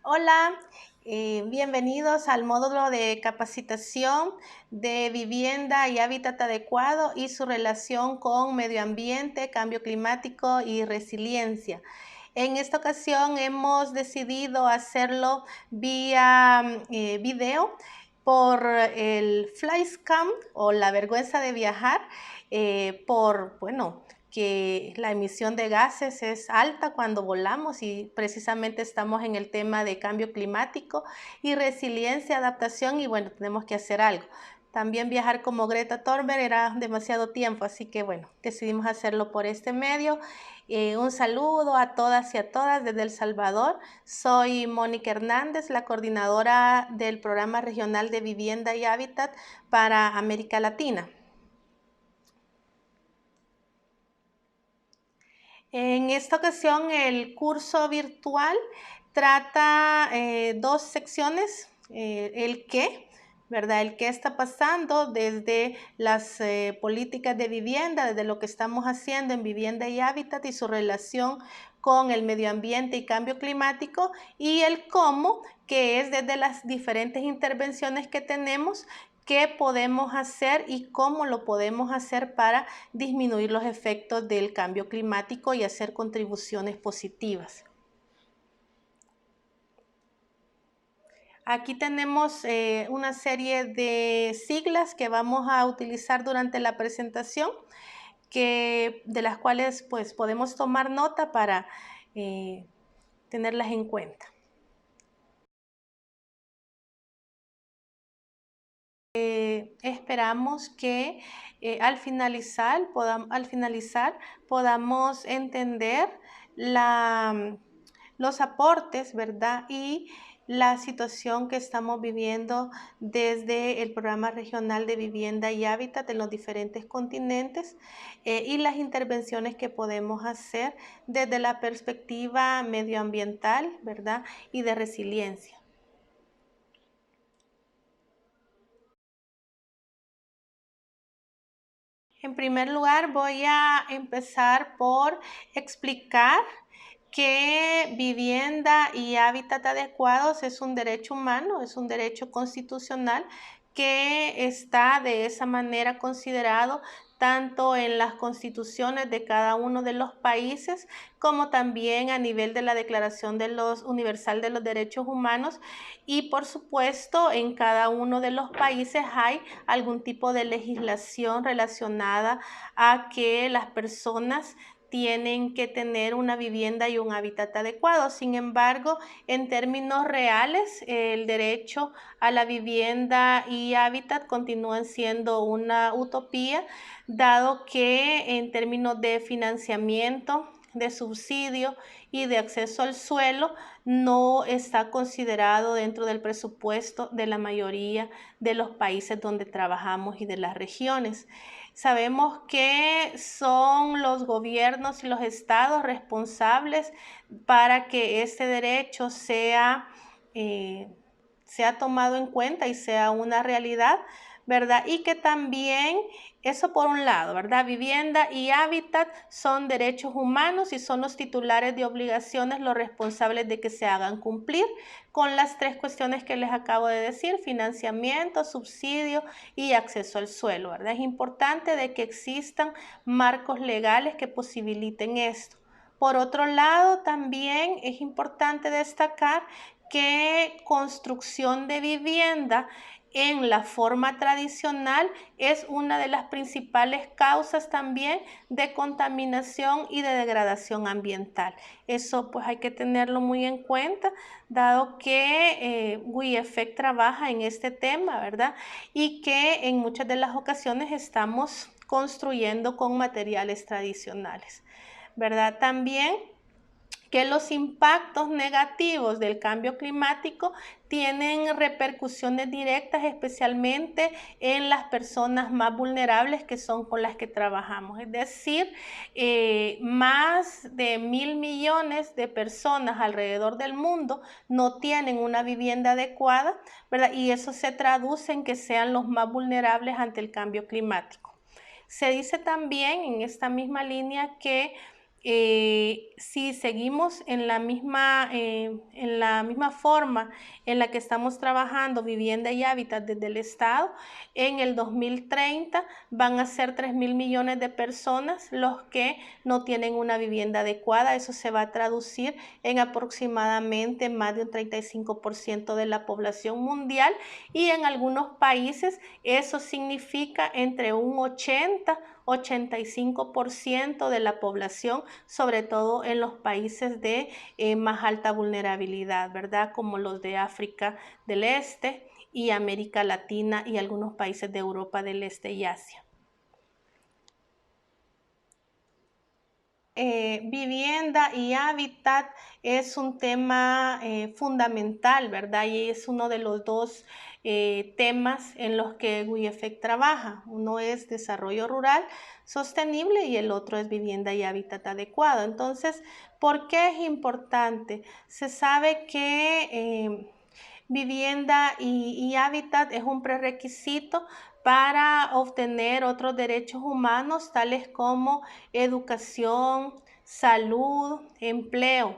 Hola, bienvenidos al módulo de capacitación de vivienda y hábitat adecuado y su relación con medio ambiente, cambio climático y resiliencia. En esta ocasión hemos decidido hacerlo vía video por el Flyscam o la vergüenza de viajar, que la emisión de gases es alta cuando volamos y precisamente estamos en el tema de cambio climático y resiliencia, adaptación y bueno, tenemos que hacer algo. También viajar como Greta Thunberg era demasiado tiempo, así que bueno, decidimos hacerlo por este medio. Un saludo a todas y a todas desde El Salvador. Soy Mónica Hernández, la coordinadora del Programa Regional de Vivienda y Hábitat para América Latina. En esta ocasión el curso virtual trata dos secciones, el qué, ¿verdad? El qué está pasando desde las políticas de vivienda, desde lo que estamos haciendo en vivienda y hábitat y su relación con el medio ambiente y cambio climático, y el cómo, que es desde las diferentes intervenciones que tenemos, qué podemos hacer y cómo lo podemos hacer para disminuir los efectos del cambio climático y hacer contribuciones positivas. Aquí tenemos una serie de siglas que vamos a utilizar durante la presentación, de las cuales pues, podemos tomar nota para tenerlas en cuenta. Esperamos que al finalizar podamos entender los aportes, ¿verdad? Y la situación que estamos viviendo desde el Programa Regional de Vivienda y Hábitat en los diferentes continentes y las intervenciones que podemos hacer desde la perspectiva medioambiental, ¿verdad? Y de resiliencia. En primer lugar, voy a empezar por explicar que vivienda y hábitat adecuados es un derecho humano, es un derecho constitucional que está de esa manera considerado tanto en las constituciones de cada uno de los países como también a nivel de la Declaración Universal de los Derechos Humanos, y por supuesto en cada uno de los países hay algún tipo de legislación relacionada a que las personas tienen que tener una vivienda y un hábitat adecuado. Sin embargo, en términos reales, el derecho a la vivienda y hábitat continúan siendo una utopía, dado que en términos de financiamiento, de subsidio y de acceso al suelo no está considerado dentro del presupuesto de la mayoría de los países donde trabajamos y de las regiones. Sabemos que son los gobiernos y los estados responsables para que este derecho sea tomado en cuenta y sea una realidad, ¿verdad? Y que también, eso por un lado, ¿verdad? Vivienda y hábitat son derechos humanos y son los titulares de obligaciones los responsables de que se hagan cumplir con las tres cuestiones que les acabo de decir: financiamiento, subsidio y acceso al suelo, ¿verdad? Es importante de que existan marcos legales que posibiliten esto. Por otro lado, también es importante destacar que construcción de vivienda en la forma tradicional es una de las principales causas también de contaminación y de degradación ambiental. Eso pues hay que tenerlo muy en cuenta, dado que WIEFEC trabaja en este tema, ¿verdad? Y que en muchas de las ocasiones estamos construyendo con materiales tradicionales, ¿verdad? También que los impactos negativos del cambio climático tienen repercusiones directas, especialmente en las personas más vulnerables, que son con las que trabajamos. Es decir, más de 1.000 millones de personas alrededor del mundo no tienen una vivienda adecuada, ¿verdad? Y eso se traduce en que sean los más vulnerables ante el cambio climático. Se dice también en esta misma línea que si seguimos en la misma forma en la que estamos trabajando vivienda y hábitat desde el Estado, en el 2030 van a ser 3.000 millones de personas los que no tienen una vivienda adecuada. Eso se va a traducir en aproximadamente más de un 35% de la población mundial, y en algunos países eso significa entre un 85% de la población, sobre todo en los países de más alta vulnerabilidad, ¿verdad? Como los de África del Este y América Latina y algunos países de Europa del Este y Asia. Vivienda y hábitat es un tema fundamental, ¿verdad? Y es uno de los dos temas en los que WIEFEC trabaja. Uno es desarrollo rural sostenible y el otro es vivienda y hábitat adecuado. Entonces, ¿por qué es importante? Se sabe que vivienda y hábitat es un prerequisito para obtener otros derechos humanos, tales como educación, salud, empleo.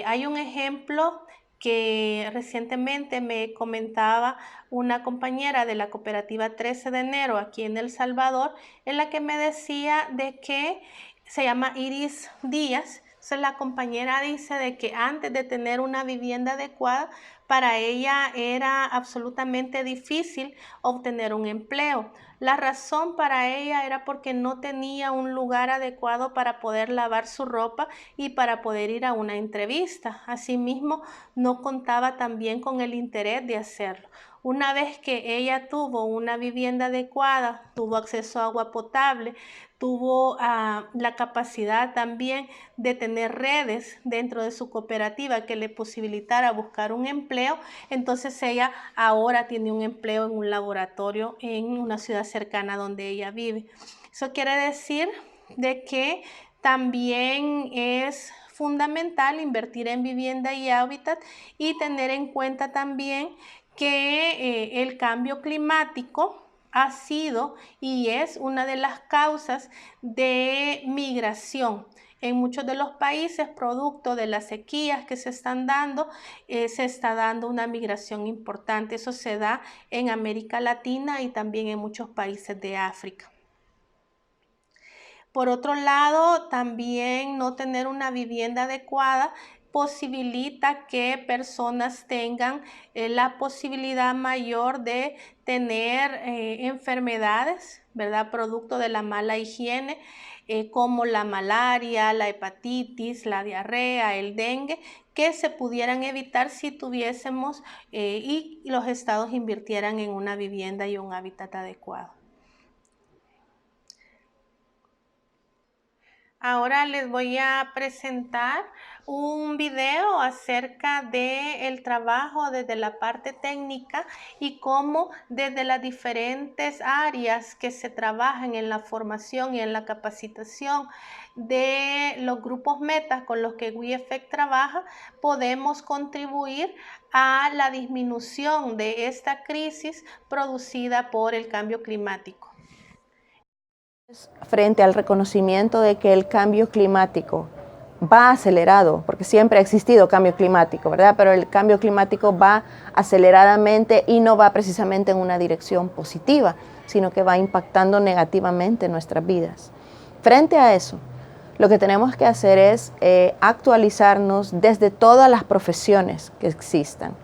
Hay un ejemplo que recientemente me comentaba una compañera de la cooperativa 13 de enero aquí en El Salvador, en la que me decía de que se llama Iris Díaz. Entonces la compañera dice de que antes de tener una vivienda adecuada, para ella era absolutamente difícil obtener un empleo. La razón para ella era porque no tenía un lugar adecuado para poder lavar su ropa y para poder ir a una entrevista. Asimismo, no contaba también con el interés de hacerlo. Una vez que ella tuvo una vivienda adecuada, tuvo acceso a agua potable, tuvo la capacidad también de tener redes dentro de su cooperativa que le posibilitara buscar un empleo, entonces ella ahora tiene un empleo en un laboratorio en una ciudad cercana donde ella vive. Eso quiere decir de que también es fundamental invertir en vivienda y hábitat y tener en cuenta también que el cambio climático ha sido y es una de las causas de migración. En muchos de los países, producto de las sequías que se están dando, se está dando una migración importante. Eso se da en América Latina y también en muchos países de África. Por otro lado, también no tener una vivienda adecuada posibilita que personas tengan la posibilidad mayor de tener enfermedades, ¿verdad? Producto de la mala higiene, como la malaria, la hepatitis, la diarrea, el dengue, que se pudieran evitar si tuviésemos y los estados invirtieran en una vivienda y un hábitat adecuado. Ahora les voy a presentar un video acerca del trabajo desde la parte técnica y cómo desde las diferentes áreas que se trabajan en la formación y en la capacitación de los grupos metas con los que WIEFEC trabaja, podemos contribuir a la disminución de esta crisis producida por el cambio climático. Frente al reconocimiento de que el cambio climático va acelerado, porque siempre ha existido cambio climático, ¿verdad? Pero el cambio climático va aceleradamente y no va precisamente en una dirección positiva, sino que va impactando negativamente nuestras vidas. Frente a eso, lo que tenemos que hacer es actualizarnos desde todas las profesiones que existan.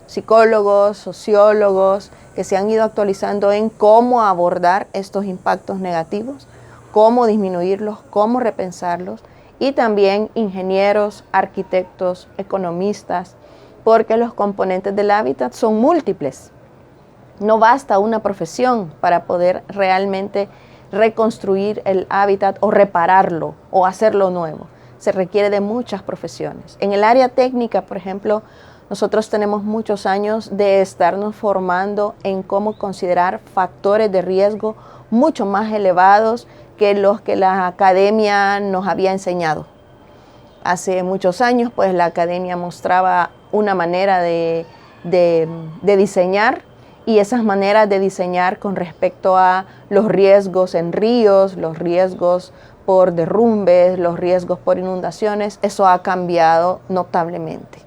Psicólogos, sociólogos, que se han ido actualizando en cómo abordar estos impactos negativos, cómo disminuirlos, cómo repensarlos, y también ingenieros, arquitectos, economistas, porque los componentes del hábitat son múltiples. No basta una profesión para poder realmente reconstruir el hábitat o repararlo o hacerlo nuevo. Se requiere de muchas profesiones. En el área técnica, por ejemplo, nosotros tenemos muchos años de estarnos formando en cómo considerar factores de riesgo mucho más elevados que los que la academia nos había enseñado. Hace muchos años, pues la academia mostraba una manera de diseñar, y esas maneras de diseñar con respecto a los riesgos en ríos, los riesgos por derrumbes, los riesgos por inundaciones, eso ha cambiado notablemente.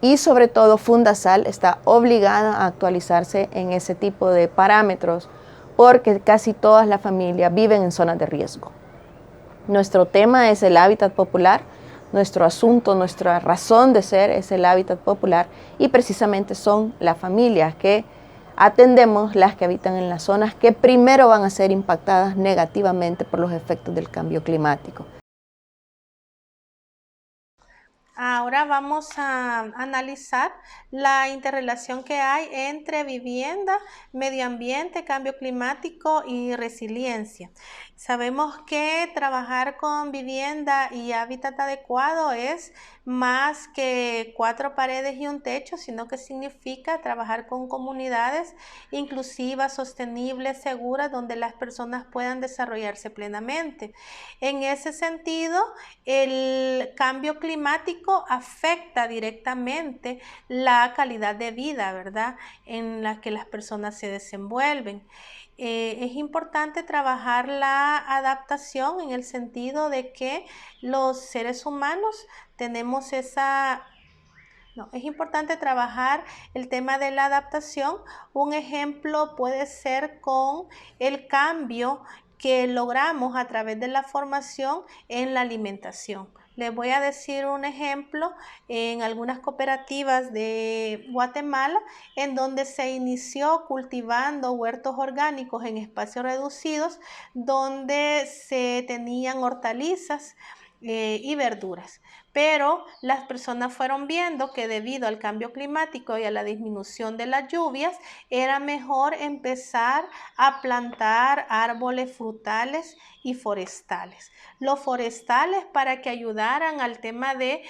Y sobre todo Fundasal está obligada a actualizarse en ese tipo de parámetros porque casi todas las familias viven en zonas de riesgo. Nuestro tema es el hábitat popular, nuestro asunto, nuestra razón de ser es el hábitat popular y precisamente son las familias que atendemos, las que habitan en las zonas que primero van a ser impactadas negativamente por los efectos del cambio climático. Ahora vamos a analizar la interrelación que hay entre vivienda, medio ambiente, cambio climático y resiliencia. Sabemos que trabajar con vivienda y hábitat adecuado es más que 4 paredes y un techo, sino que significa trabajar con comunidades inclusivas, sostenibles, seguras, donde las personas puedan desarrollarse plenamente. En ese sentido, el cambio climático afecta directamente la calidad de vida, ¿verdad?, en la que las personas se desenvuelven. Es importante trabajar la adaptación en el sentido de que los seres humanos tenemos esa... No, es importante trabajar el tema de la adaptación. Un ejemplo puede ser con el cambio que logramos a través de la formación en la alimentación. Les voy a decir un ejemplo en algunas cooperativas de Guatemala en donde se inició cultivando huertos orgánicos en espacios reducidos donde se tenían hortalizas y verduras. Pero las personas fueron viendo que debido al cambio climático y a la disminución de las lluvias, era mejor empezar a plantar árboles frutales y forestales. Los forestales para que ayudaran al tema de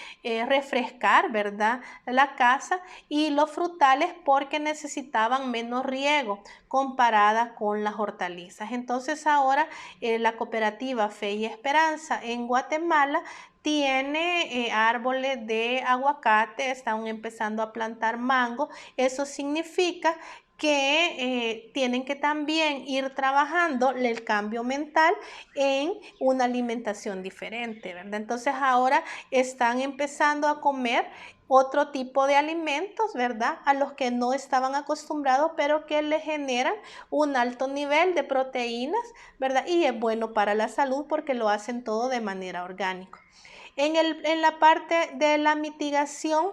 refrescar, ¿verdad?, la casa, y los frutales porque necesitaban menos riego comparada con las hortalizas. Entonces ahora la cooperativa Fe y Esperanza en Guatemala tiene árboles de aguacate, están empezando a plantar mango. Eso significa que tienen que también ir trabajando el cambio mental en una alimentación diferente, ¿verdad? Entonces ahora están empezando a comer otro tipo de alimentos, ¿verdad?, a los que no estaban acostumbrados, pero que les generan un alto nivel de proteínas, ¿verdad? Y es bueno para la salud porque lo hacen todo de manera orgánica. En la parte de la mitigación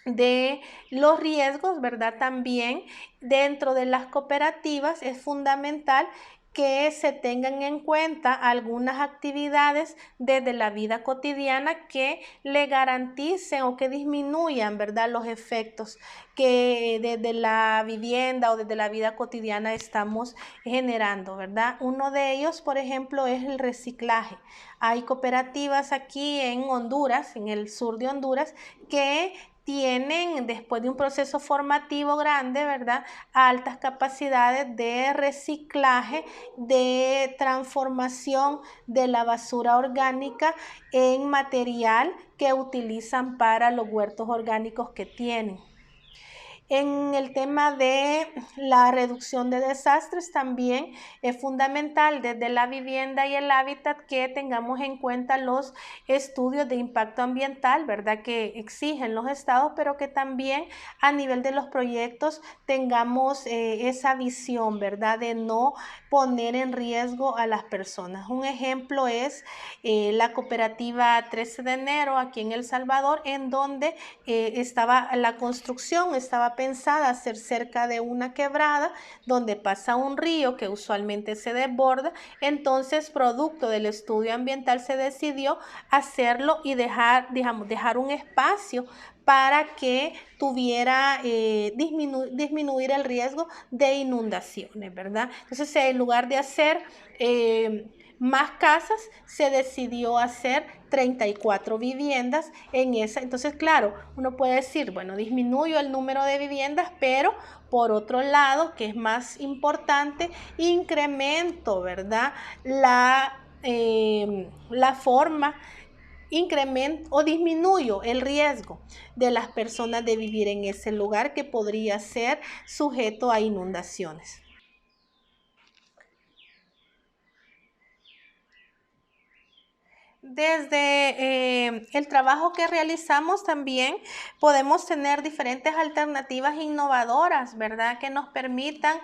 de los riesgos, ¿verdad? También dentro de las cooperativas es fundamental que se tengan en cuenta algunas actividades desde la vida cotidiana que le garanticen o que disminuyan, ¿verdad?, los efectos que desde la vivienda o desde la vida cotidiana estamos generando, ¿verdad? Uno de ellos, por ejemplo, es el reciclaje. Hay cooperativas aquí en Honduras, en el sur de Honduras, que tienen, después de un proceso formativo grande, ¿verdad?, altas capacidades de reciclaje, de transformación de la basura orgánica en material que utilizan para los huertos orgánicos que tienen. En el tema de la reducción de desastres también es fundamental desde la vivienda y el hábitat que tengamos en cuenta los estudios de impacto ambiental, ¿verdad?, que exigen los estados, pero que también a nivel de los proyectos tengamos esa visión, ¿verdad?, de no poner en riesgo a las personas. Un ejemplo es la cooperativa 13 de enero aquí en El Salvador, en donde estaba la construcción, estaba pensada a ser cerca de una quebrada donde pasa un río que usualmente se desborda. Entonces, producto del estudio ambiental, se decidió hacerlo y dejar un espacio para que tuviera disminuir el riesgo de inundaciones, ¿verdad? Entonces, en lugar de hacer más casas, se decidió hacer 34 viviendas en esa. Entonces, claro, uno puede decir, bueno, disminuyo el número de viviendas, pero por otro lado, que es más importante, incremento, ¿verdad?, la forma, incremento o disminuyo el riesgo de las personas de vivir en ese lugar que podría ser sujeto a inundaciones. Desde el trabajo que realizamos también podemos tener diferentes alternativas innovadoras, ¿verdad? Que nos permitan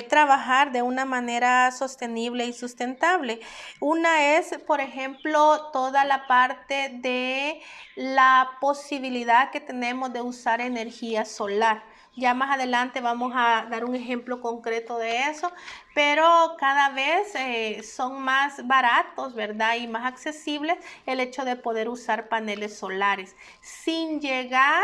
trabajar de una manera sostenible y sustentable. Una es, por ejemplo, toda la parte de la posibilidad que tenemos de usar energía solar. Ya más adelante vamos a dar un ejemplo concreto de eso, pero cada vez son más baratos, ¿verdad? Y más accesibles el hecho de poder usar paneles solares sin llegar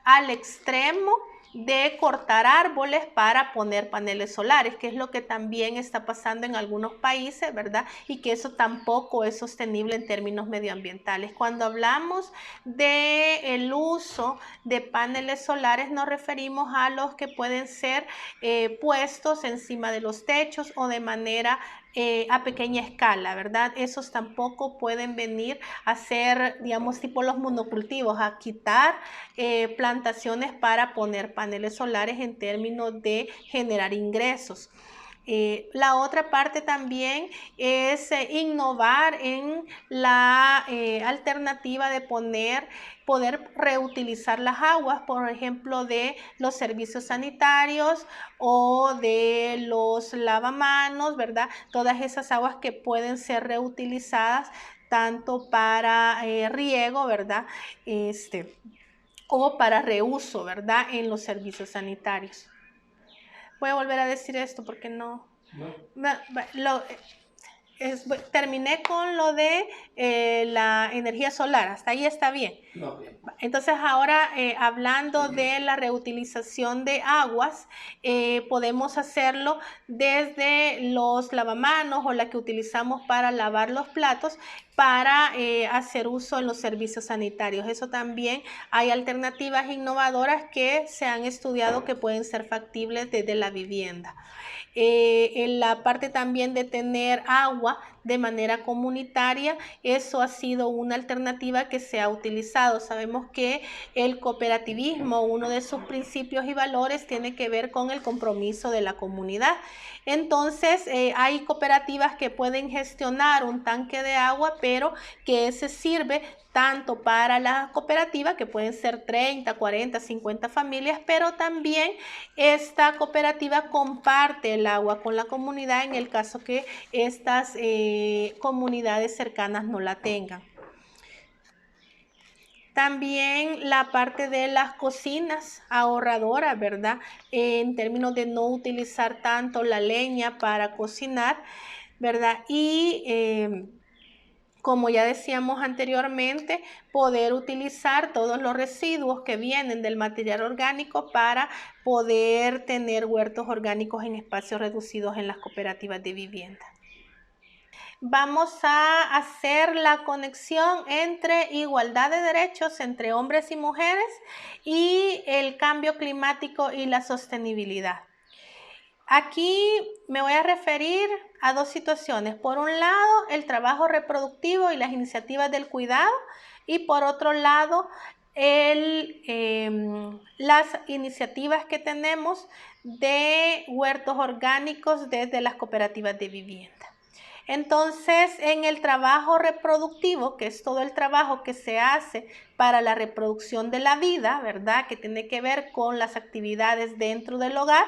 al extremo de cortar árboles para poner paneles solares, que es lo que también está pasando en algunos países, ¿verdad? Y que eso tampoco es sostenible en términos medioambientales. Cuando hablamos del uso de paneles solares, nos referimos a los que pueden ser puestos encima de los techos o de manera a pequeña escala, ¿verdad? Esos tampoco pueden venir a ser, digamos, tipo los monocultivos, a quitar plantaciones para poner paneles solares en términos de generar ingresos. La otra parte también es innovar en la alternativa de poder reutilizar las aguas, por ejemplo, de los servicios sanitarios o de los lavamanos, ¿verdad? Todas esas aguas que pueden ser reutilizadas tanto para riego, ¿verdad? O para reuso, ¿verdad? En los servicios sanitarios. Voy a volver a decir esto porque no. Terminé con lo de la energía solar, hasta ahí está bien. Okay. Entonces ahora hablando de la reutilización de aguas, podemos hacerlo desde los lavamanos o la que utilizamos para lavar los platos para hacer uso en los servicios sanitarios. Eso también hay alternativas innovadoras que se han estudiado que pueden ser factibles desde la vivienda. En la parte también de tener agua de manera comunitaria, eso ha sido una alternativa que se ha utilizado. Sabemos que el cooperativismo, uno de sus principios y valores, tiene que ver con el compromiso de la comunidad. Entonces, hay cooperativas que pueden gestionar un tanque de agua, pero que ese sirve tanto para la cooperativa, que pueden ser 30, 40, 50 familias, pero también esta cooperativa comparte el agua con la comunidad en el caso que estas comunidades cercanas no la tengan. También la parte de las cocinas ahorradoras, ¿verdad? En términos de no utilizar tanto la leña para cocinar, ¿verdad? Y como ya decíamos anteriormente, poder utilizar todos los residuos que vienen del material orgánico para poder tener huertos orgánicos en espacios reducidos en las cooperativas de vivienda. Vamos a hacer la conexión entre igualdad de derechos entre hombres y mujeres y el cambio climático y la sostenibilidad. Aquí me voy a referir a dos situaciones. Por un lado, el trabajo reproductivo y las iniciativas del cuidado, y por otro lado, las iniciativas que tenemos de huertos orgánicos desde las cooperativas de vivienda. Entonces, en el trabajo reproductivo, que es todo el trabajo que se hace para la reproducción de la vida, ¿verdad? Que tiene que ver con las actividades dentro del hogar,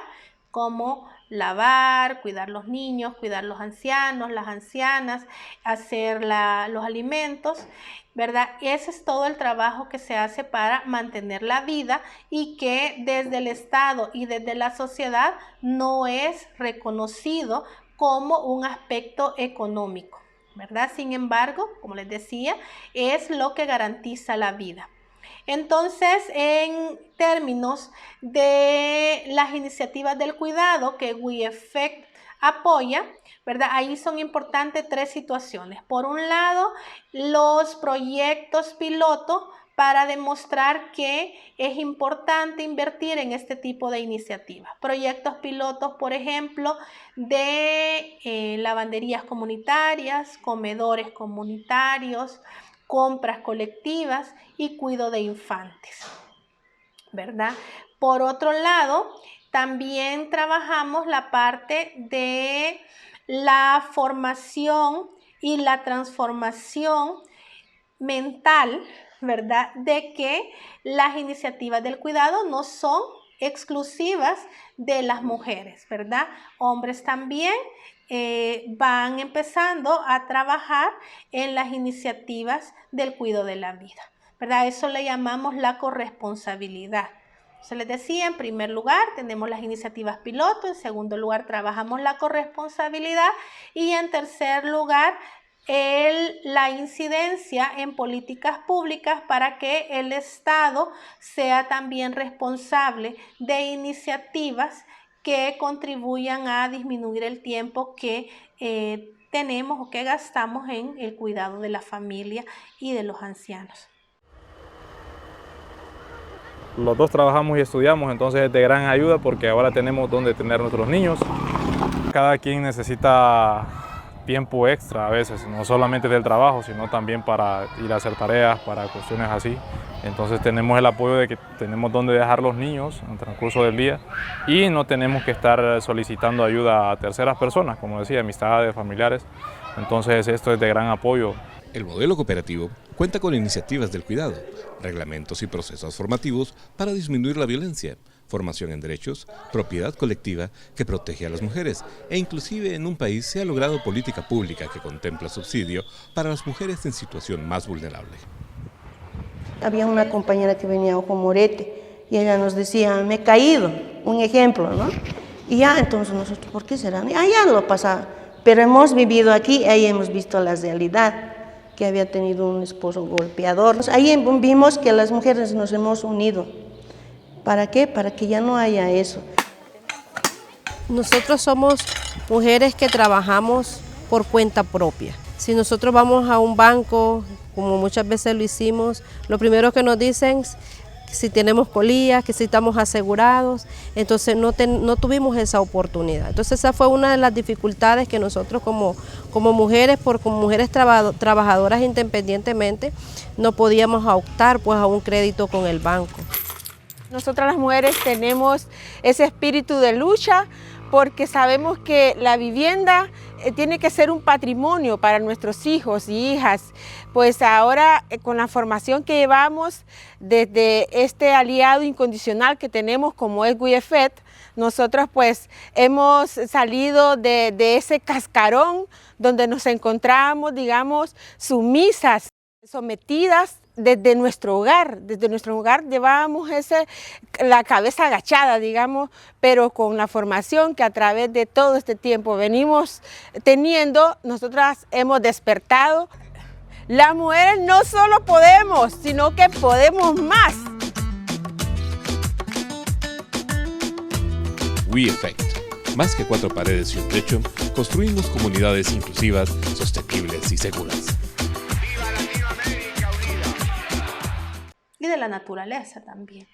como lavar, cuidar los niños, cuidar los ancianos, las ancianas, hacer los alimentos, ¿verdad? Ese es todo el trabajo que se hace para mantener la vida y que desde el Estado y desde la sociedad no es reconocido como un aspecto económico, ¿verdad? Sin embargo, como les decía, es lo que garantiza la vida. Entonces, en términos de las iniciativas del cuidado que WeEffect apoya, ¿verdad? Ahí son importantes tres situaciones. Por un lado, los proyectos piloto para demostrar que es importante invertir en este tipo de iniciativas. Proyectos pilotos, por ejemplo, de lavanderías comunitarias, comedores comunitarios, compras colectivas y cuidado de infantes, ¿verdad? Por otro lado, también trabajamos la parte de la formación y la transformación mental, ¿verdad? De que las iniciativas del cuidado no son exclusivas de las mujeres, ¿verdad? Hombres también van empezando a trabajar en las iniciativas del cuidado de la vida, ¿verdad? Eso le llamamos la corresponsabilidad. Se les decía, en primer lugar, tenemos las iniciativas piloto, en segundo lugar, trabajamos la corresponsabilidad y en tercer lugar, la incidencia en políticas públicas para que el Estado sea también responsable de iniciativas que contribuyan a disminuir el tiempo que tenemos o que gastamos en el cuidado de la familia y de los ancianos. Los dos trabajamos y estudiamos, entonces es de gran ayuda porque ahora tenemos donde tener nuestros niños. Cada quien necesita tiempo extra a veces, no solamente del trabajo, sino también para ir a hacer tareas, para cuestiones así. Entonces tenemos el apoyo de que tenemos donde dejar los niños en el transcurso del día y no tenemos que estar solicitando ayuda a terceras personas, como decía, amistades, familiares. Entonces esto es de gran apoyo. El modelo cooperativo cuenta con iniciativas del cuidado, reglamentos y procesos formativos para disminuir la violencia, formación en derechos, propiedad colectiva que protege a las mujeres e inclusive en un país se ha logrado política pública que contempla subsidio para las mujeres en situación más vulnerable. Había una compañera que venía a Ojo Morete y ella nos decía, me he caído, un ejemplo, ¿no? Y ya, entonces nosotros, ¿por qué será? Ya lo pasaba, pero hemos vivido aquí y ahí hemos visto la realidad, que había tenido un esposo golpeador. Ahí vimos que las mujeres nos hemos unido. ¿Para qué? Para que ya no haya eso. Nosotros somos mujeres que trabajamos por cuenta propia. Si nosotros vamos a un banco, como muchas veces lo hicimos, lo primero que nos dicen es si tenemos colillas, que si estamos asegurados, entonces no tuvimos esa oportunidad. Entonces esa fue una de las dificultades que nosotros como mujeres, como mujeres trabajadoras independientemente, no podíamos optar pues a un crédito con el banco. Nosotras las mujeres tenemos ese espíritu de lucha porque sabemos que la vivienda tiene que ser un patrimonio para nuestros hijos y hijas. Pues ahora con la formación que llevamos desde este aliado incondicional que tenemos como es WIEFET, nosotros pues hemos salido de ese cascarón donde nos encontramos, digamos, sumisas, sometidas. Desde nuestro hogar llevábamos la cabeza agachada, digamos, pero con la formación que a través de todo este tiempo venimos teniendo, nosotras hemos despertado. Las mujeres no solo podemos, sino que podemos más. WeEffect. Más que 4 paredes y un techo, construimos comunidades inclusivas, sostenibles y seguras. Y de la naturaleza también.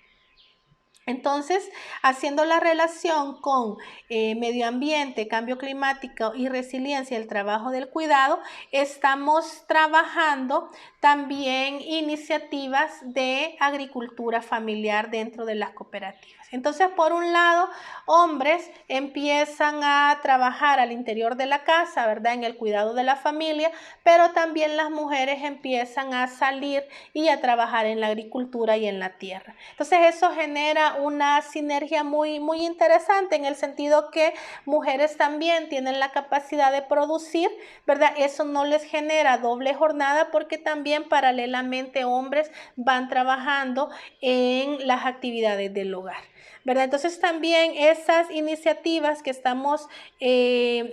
Entonces, haciendo la relación con medio ambiente, cambio climático y resiliencia, el trabajo del cuidado, estamos trabajando también iniciativas de agricultura familiar dentro de las cooperativas. Entonces, por un lado, hombres empiezan a trabajar al interior de la casa, ¿verdad?, en el cuidado de la familia, pero también las mujeres empiezan a salir y a trabajar en la agricultura y en la tierra. Entonces, eso genera una sinergia muy interesante en el sentido que mujeres también tienen la capacidad de producir, ¿verdad? Eso no les genera doble jornada porque también paralelamente hombres van trabajando en las actividades del hogar, ¿verdad? Entonces también esas iniciativas que estamos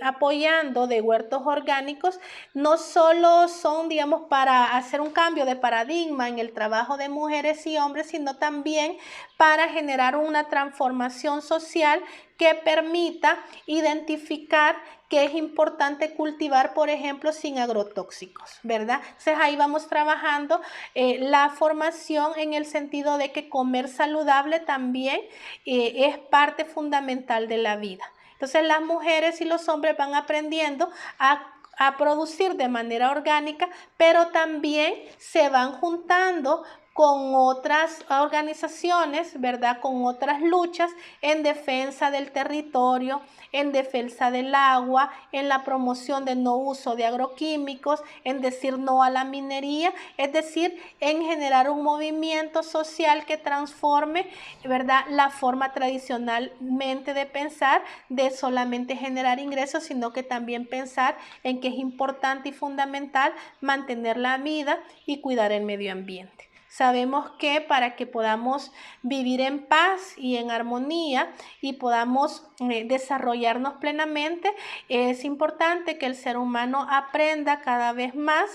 apoyando de huertos orgánicos no solo son, digamos, para hacer un cambio de paradigma en el trabajo de mujeres y hombres, sino también para generar una transformación social que permita identificar que es importante cultivar, por ejemplo, sin agrotóxicos, ¿verdad? Entonces ahí vamos trabajando la formación en el sentido de que comer saludable también es parte fundamental de la vida. Entonces las mujeres y los hombres van aprendiendo a producir de manera orgánica, pero también se van juntando con otras organizaciones, ¿verdad? Con otras luchas en defensa del territorio, en defensa del agua, en la promoción del no uso de agroquímicos, en decir no a la minería, es decir, en generar un movimiento social que transforme, ¿verdad?, la forma tradicionalmente de pensar de solamente generar ingresos, sino que también pensar en que es importante y fundamental mantener la vida y cuidar el medio ambiente. Sabemos que para que podamos vivir en paz y en armonía y podamos desarrollarnos plenamente, es importante que el ser humano aprenda cada vez más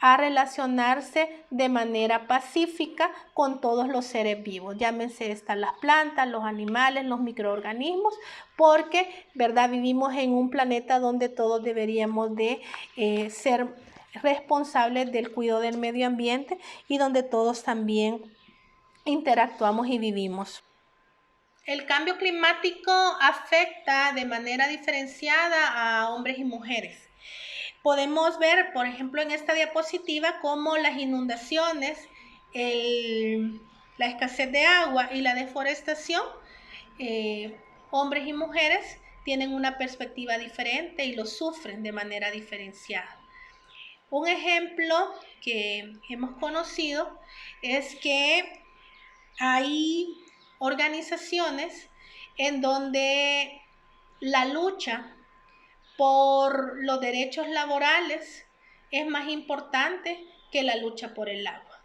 a relacionarse de manera pacífica con todos los seres vivos, llámense las plantas, los animales, los microorganismos, porque, ¿verdad?, vivimos en un planeta donde todos deberíamos de ser responsables del cuidado del medio ambiente y donde todos también interactuamos y vivimos. El cambio climático afecta de manera diferenciada a hombres y mujeres. Podemos ver, por ejemplo, en esta diapositiva cómo las inundaciones, la escasez de agua y la deforestación, hombres y mujeres tienen una perspectiva diferente y lo sufren de manera diferenciada. Un ejemplo que hemos conocido es que hay organizaciones en donde la lucha por los derechos laborales es más importante que la lucha por el agua.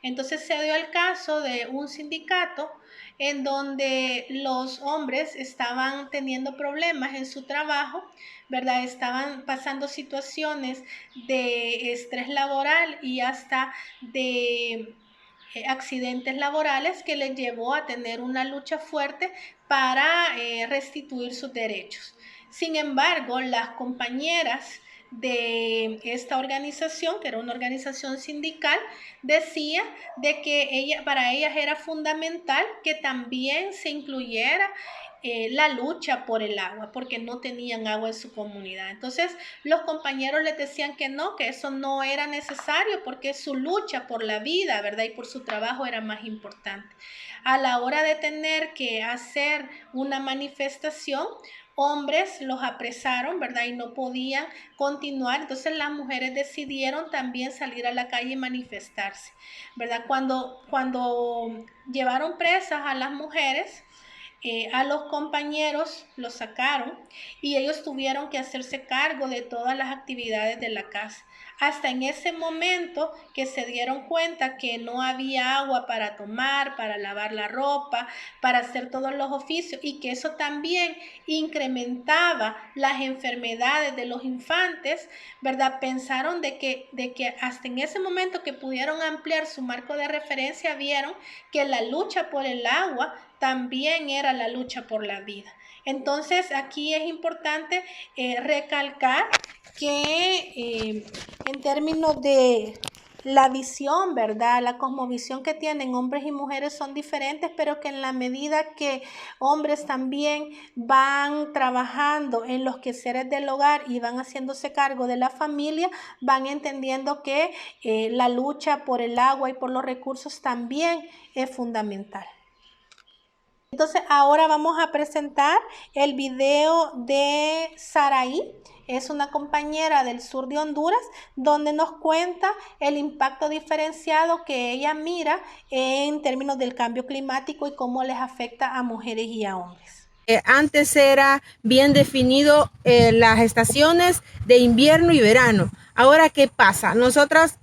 Entonces se dio el caso de un sindicato en donde los hombres estaban teniendo problemas en su trabajo, ¿verdad? Estaban pasando situaciones de estrés laboral y hasta de accidentes laborales que les llevó a tener una lucha fuerte para restituir sus derechos. Sin embargo, las compañeras de esta organización, que era una organización sindical, decía de que para ellas era fundamental que también se incluyera la lucha por el agua, porque no tenían agua en su comunidad. Entonces los compañeros les decían que no, que eso no era necesario, porque su lucha por la vida, ¿verdad?, y por su trabajo era más importante. A la hora de tener que hacer una manifestación, hombres los apresaron, ¿verdad?, y no podían continuar. Entonces las mujeres decidieron también salir a la calle y manifestarse, ¿verdad? Cuando llevaron presas a las mujeres, a los compañeros los sacaron y ellos tuvieron que hacerse cargo de todas las actividades de la casa. Hasta en ese momento que se dieron cuenta que no había agua para tomar, para lavar la ropa, para hacer todos los oficios, y que eso también incrementaba las enfermedades de los infantes, ¿verdad? Pensaron de que hasta en ese momento que pudieron ampliar su marco de referencia, vieron que la lucha por el agua también era la lucha por la vida. Entonces aquí es importante recalcar que en términos de la visión, ¿verdad?, la cosmovisión que tienen hombres y mujeres son diferentes, pero que en la medida que hombres también van trabajando en los quehaceres del hogar y van haciéndose cargo de la familia, van entendiendo que la lucha por el agua y por los recursos también es fundamental. Entonces ahora vamos a presentar el video de Saraí, es una compañera del sur de Honduras, donde nos cuenta el impacto diferenciado que ella mira en términos del cambio climático y cómo les afecta a mujeres y a hombres. Antes era bien definido las estaciones de invierno y verano. Ahora, ¿qué pasa? Nosotras,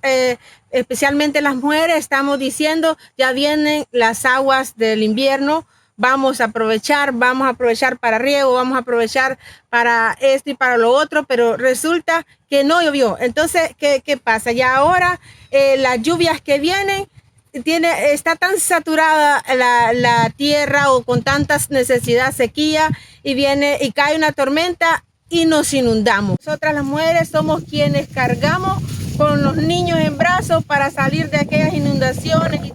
especialmente las mujeres, estamos diciendo, ya vienen las aguas del invierno, vamos a aprovechar para riego, vamos a aprovechar para esto y para lo otro, pero resulta que no llovió. Entonces, ¿qué pasa? Ya ahora las lluvias que vienen, está tan saturada la tierra o con tantas necesidad, sequía, y cae una tormenta y nos inundamos. Nosotras las mujeres somos quienes cargamos con los niños en brazos para salir de aquellas inundaciones.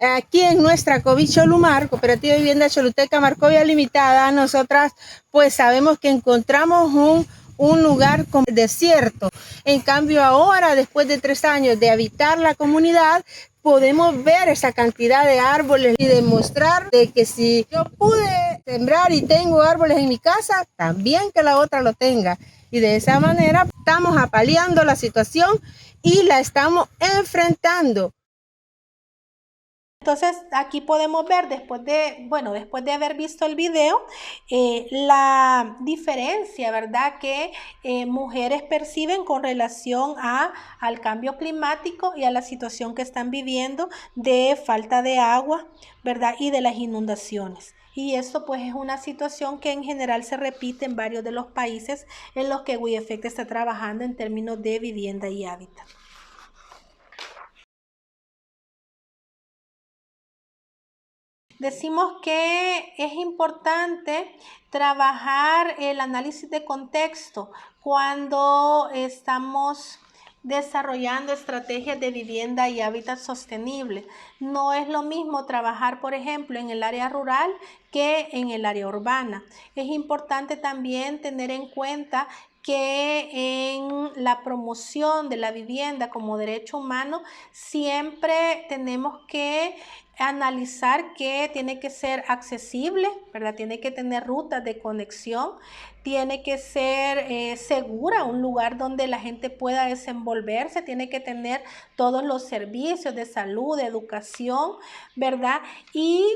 Aquí en nuestra COVID Cholumar, Cooperativa de Vivienda Choluteca Marcovia Limitada, nosotras pues sabemos que encontramos un lugar con desierto. En cambio ahora, después de 3 años de habitar la comunidad, podemos ver esa cantidad de árboles y demostrar de que si yo pude sembrar y tengo árboles en mi casa, también que la otra lo tenga. Y de esa manera estamos apaleando la situación y la estamos enfrentando. Entonces aquí podemos ver después de haber visto el video, la diferencia, ¿verdad?, que mujeres perciben con relación al cambio climático y a la situación que están viviendo de falta de agua, ¿verdad?, y de las inundaciones. Y esto pues es una situación que en general se repite en varios de los países en los que WeEffect está trabajando en términos de vivienda y hábitat. Decimos que es importante trabajar el análisis de contexto cuando estamos desarrollando estrategias de vivienda y hábitat sostenible. No es lo mismo trabajar, por ejemplo, en el área rural que en el área urbana. Es importante también tener en cuenta que en la promoción de la vivienda como derecho humano siempre tenemos que analizar que tiene que ser accesible, ¿verdad? Tiene que tener rutas de conexión, tiene que ser segura, un lugar donde la gente pueda desenvolverse, tiene que tener todos los servicios de salud, de educación, ¿verdad? Y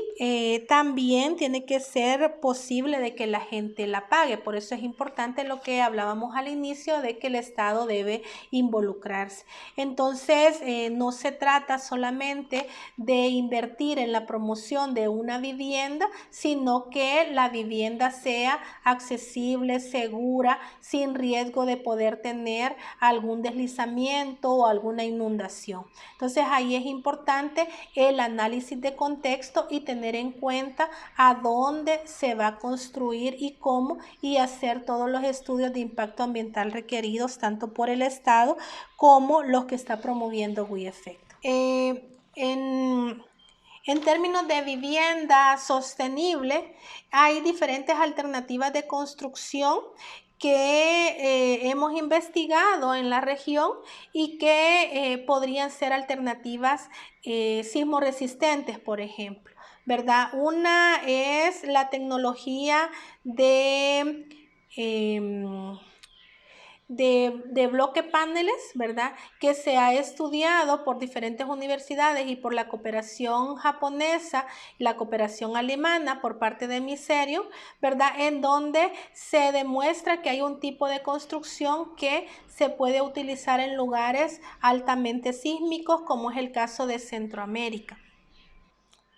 también tiene que ser posible de que la gente la pague. Por eso es importante lo que hablábamos al inicio de que el Estado debe involucrarse. Entonces, no se trata solamente de invertir en la promoción de una vivienda, sino que la vivienda sea accesible, segura, sin riesgo de poder tener algún deslizamiento o alguna inundación. Entonces ahí es importante el análisis de contexto y tener en cuenta a dónde se va a construir y cómo, y hacer todos los estudios de impacto ambiental requeridos tanto por el Estado como los que está promoviendo WeEffect. En términos de vivienda sostenible, hay diferentes alternativas de construcción que hemos investigado en la región y que podrían ser alternativas sismo resistentes, por ejemplo, ¿verdad? Una es la tecnología de bloque paneles, ¿verdad?, que se ha estudiado por diferentes universidades y por la cooperación japonesa, la cooperación alemana por parte de Miserium, ¿verdad?, en donde se demuestra que hay un tipo de construcción que se puede utilizar en lugares altamente sísmicos, como es el caso de Centroamérica.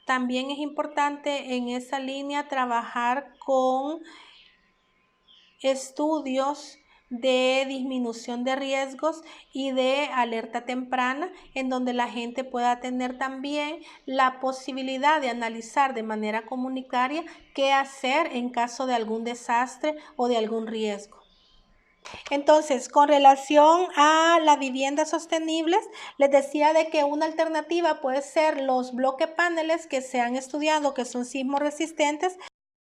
También es importante en esa línea trabajar con estudios de disminución de riesgos y de alerta temprana, en donde la gente pueda tener también la posibilidad de analizar de manera comunitaria qué hacer en caso de algún desastre o de algún riesgo. Entonces, con relación a las viviendas sostenibles, les decía de que una alternativa puede ser los bloque paneles que se han estudiado, que son sismo resistentes.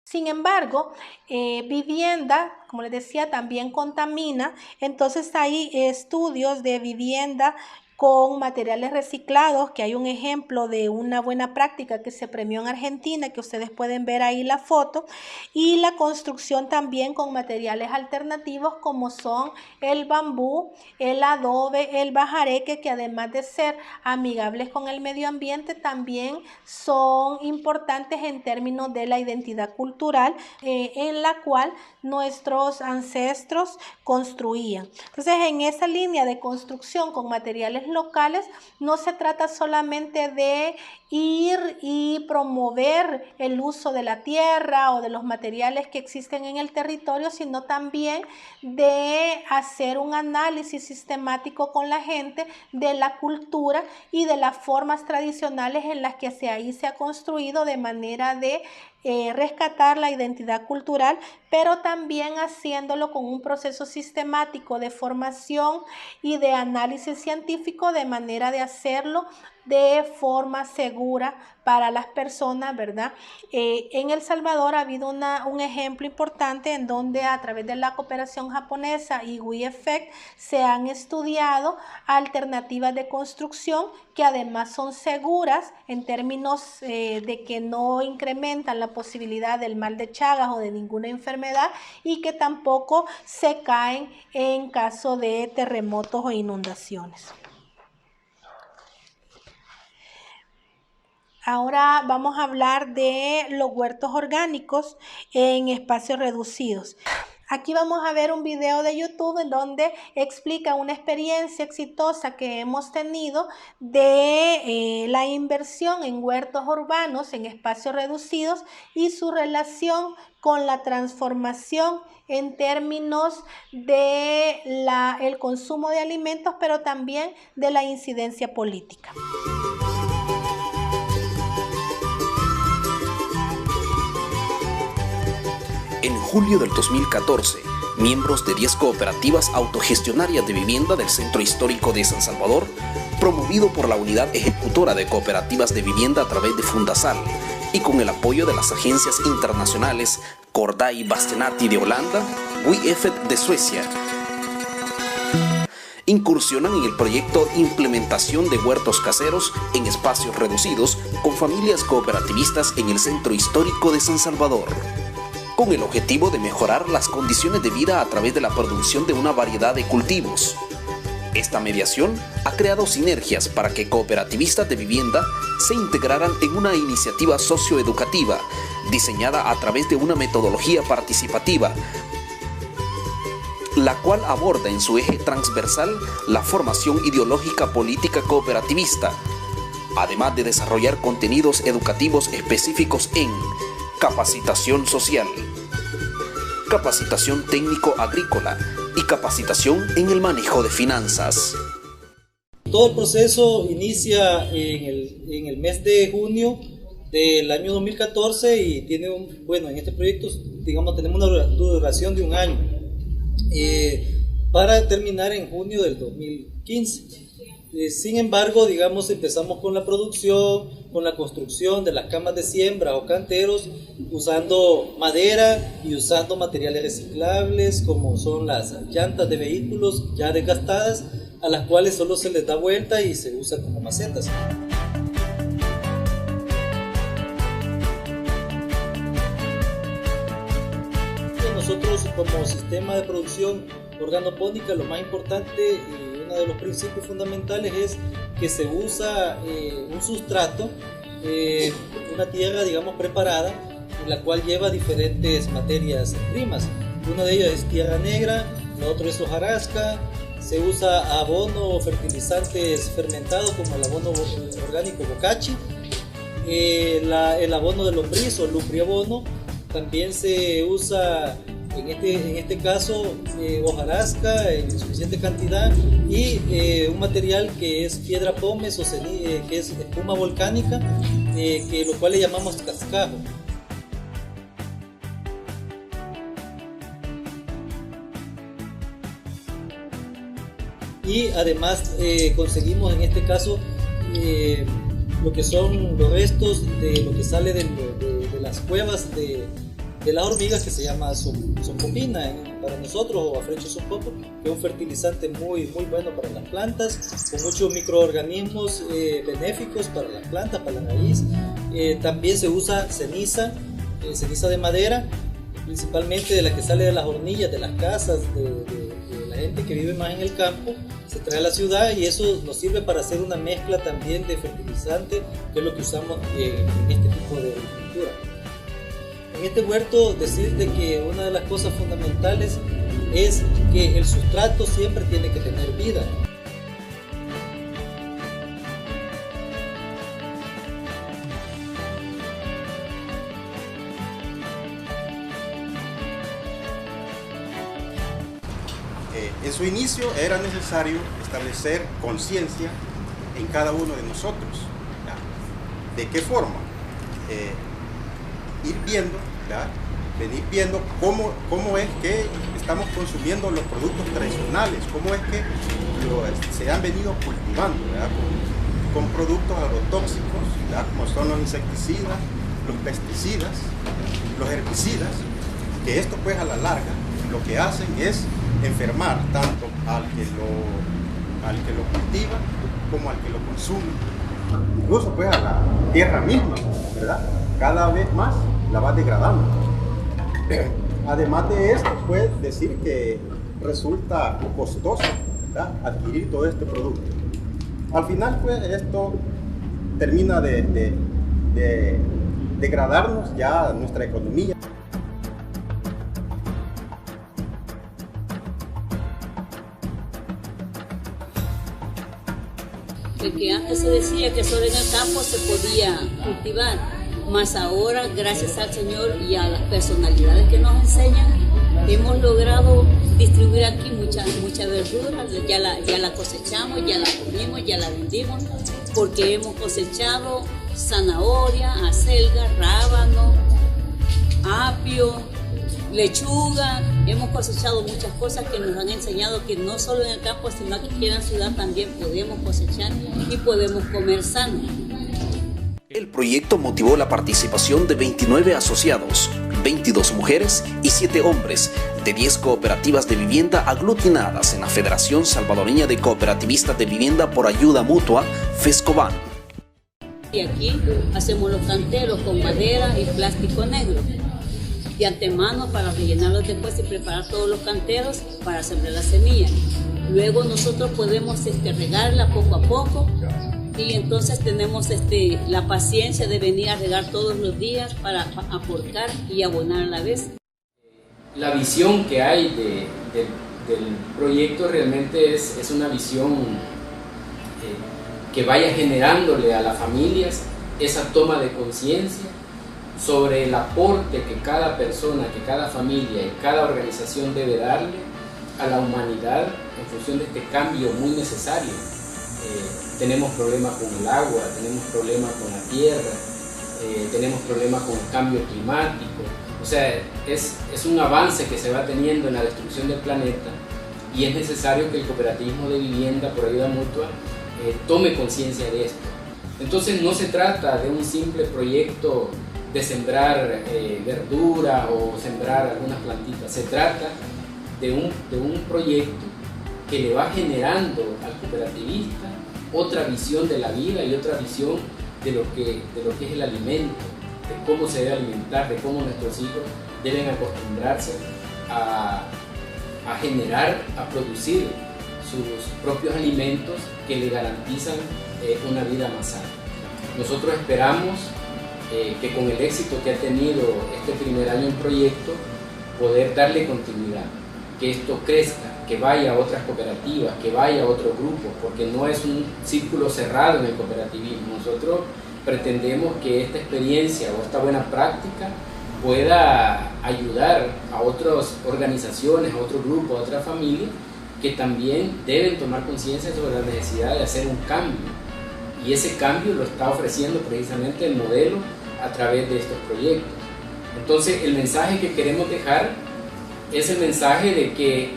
Sin embargo, vivienda, como les decía, también contamina. Entonces hay estudios de vivienda con materiales reciclados, que hay un ejemplo de una buena práctica que se premió en Argentina, que ustedes pueden ver ahí la foto, y la construcción también con materiales alternativos como son el bambú, el adobe, el bajareque, que además de ser amigables con el medio ambiente, también son importantes en términos de la identidad cultural en la cual nuestros ancestros construían. Entonces, en esa línea de construcción con materiales locales, no se trata solamente de ir y promover el uso de la tierra o de los materiales que existen en el territorio, sino también de hacer un análisis sistemático con la gente de la cultura y de las formas tradicionales en las que ahí se ha construido, de manera de rescatar la identidad cultural, pero también haciéndolo con un proceso sistemático de formación y de análisis científico, de manera de hacerlo de forma segura para las personas, ¿verdad? En El Salvador ha habido un ejemplo importante en donde a través de la cooperación japonesa y WeEffect se han estudiado alternativas de construcción que además son seguras en términos de que no incrementan la posibilidad del mal de Chagas o de ninguna enfermedad y que tampoco se caen en caso de terremotos o inundaciones. Ahora vamos a hablar de los huertos orgánicos en espacios reducidos. Aquí vamos a ver un video de YouTube en donde explica una experiencia exitosa que hemos tenido de la inversión en huertos urbanos en espacios reducidos y su relación con la transformación en términos de el consumo de alimentos, pero también de la incidencia política. En julio del 2014, miembros de 10 cooperativas autogestionarias de vivienda del Centro Histórico de San Salvador, promovido por la Unidad Ejecutora de Cooperativas de Vivienda a través de Fundasal y con el apoyo de las agencias internacionales Cordai Bastenati de Holanda, WeEffect de Suecia, incursionan en el proyecto Implementación de Huertos Caseros en Espacios Reducidos con familias cooperativistas en el Centro Histórico de San Salvador, con el objetivo de mejorar las condiciones de vida a través de la producción de una variedad de cultivos. Esta mediación ha creado sinergias para que cooperativistas de vivienda se integraran en una iniciativa socioeducativa diseñada a través de una metodología participativa, la cual aborda en su eje transversal la formación ideológica política cooperativista, además de desarrollar contenidos educativos específicos en capacitación social, capacitación técnico-agrícola y capacitación en el manejo de finanzas. Todo el proceso inicia en el mes de junio del año 2014 y tiene en este proyecto, digamos, tenemos una duración de un año para terminar en junio del 2015. Sin embargo, digamos, empezamos con la producción, con la construcción de las camas de siembra o canteros, usando madera y usando materiales reciclables como son las llantas de vehículos ya desgastadas, a las cuales solo se les da vuelta y se usa como macetas. Nosotros como sistema de producción organopónica, lo más importante y uno de los principios fundamentales es que se usa un sustrato, una tierra, digamos, preparada, en la cual lleva diferentes materias primas. Una de ellas es tierra negra, la otra es hojarasca, se usa abono o fertilizantes fermentados como el abono orgánico bocachi, el abono de lombriz o lupriabono. También se usa en este caso hojarasca en suficiente cantidad y un material que es piedra pómez o que es espuma volcánica, lo cual le llamamos cascajo. Y además conseguimos en este caso lo que son los restos de lo que sale de las cuevas de las hormigas, que se llama soncopina para nosotros, o afrecho soncopo, que es un fertilizante muy bueno para las plantas, con muchos microorganismos benéficos para las plantas, para la raíz. También se usa ceniza de madera, principalmente de la que sale de las hornillas de las casas de la gente que vive más en el campo, se trae a la ciudad y eso nos sirve para hacer una mezcla también de fertilizante, que es lo que usamos en este tipo de agricultura. En este huerto, decirte que una de las cosas fundamentales es que el sustrato siempre tiene que tener vida. En su inicio era necesario establecer conciencia en cada uno de nosotros. ¿De qué forma? ir viendo, ¿verdad? Venir viendo cómo es que estamos consumiendo los productos tradicionales, cómo es que se han venido cultivando, ¿verdad? Con productos agrotóxicos, ¿verdad? Como son los insecticidas, los pesticidas, los herbicidas, que esto pues a la larga lo que hacen es enfermar tanto al que lo cultiva como al que lo consume, incluso pues a la tierra misma, ¿verdad? Cada vez más la va degradando. Además de esto, puedes decir que resulta costoso, ¿verdad? Adquirir todo este producto. Al final, pues, esto termina de degradarnos ya nuestra economía. Que antes se decía que solo en el campo se podía cultivar, más ahora, gracias al Señor y a las personalidades que nos enseñan, hemos logrado distribuir aquí mucha verdura, ya la cosechamos, ya la comimos, ya la vendimos, porque hemos cosechado zanahoria, acelga, rábano, apio, lechuga, hemos cosechado muchas cosas que nos han enseñado que no solo en el campo, sino aquí en la ciudad también podemos cosechar y podemos comer sano. El proyecto motivó la participación de 29 asociados, 22 mujeres y 7 hombres, de 10 cooperativas de vivienda aglutinadas en la Federación Salvadoreña de Cooperativistas de Vivienda por Ayuda Mutua, FESCOBAN. Y aquí hacemos los canteros con madera y plástico negro. De antemano para rellenarlos después y preparar todos los canteros para sembrar la semilla. Luego nosotros podemos regarla poco a poco y entonces tenemos la paciencia de venir a regar todos los días para aportar y abonar a la vez. La visión que hay del proyecto realmente es una visión que vaya generándole a las familias esa toma de conciencia sobre el aporte que cada persona, que cada familia y cada organización debe darle a la humanidad en función de este cambio muy necesario. Tenemos problemas con el agua, tenemos problemas con la tierra, tenemos problemas con el cambio climático. O sea, es un avance que se va teniendo en la destrucción del planeta y es necesario que el cooperativismo de vivienda por ayuda mutua tome conciencia de esto. Entonces no se trata de un simple proyecto de sembrar verdura o sembrar algunas plantitas, se trata de un proyecto que le va generando al cooperativista otra visión de la vida y otra visión de lo que es el alimento, de cómo se debe alimentar, de cómo nuestros hijos deben acostumbrarse a generar, a producir sus propios alimentos que le garantizan una vida más sana. Nosotros esperamos que con el éxito que ha tenido este primer año en proyecto, poder darle continuidad, que esto crezca, que vaya a otras cooperativas, que vaya a otros grupos, porque no es un círculo cerrado en el cooperativismo. Nosotros pretendemos que esta experiencia o esta buena práctica pueda ayudar a otras organizaciones, a otros grupos, a otras familias que también deben tomar conciencia sobre la necesidad de hacer un cambio. Y ese cambio lo está ofreciendo precisamente el modelo a través de estos proyectos. Entonces el mensaje que queremos dejar es el mensaje de que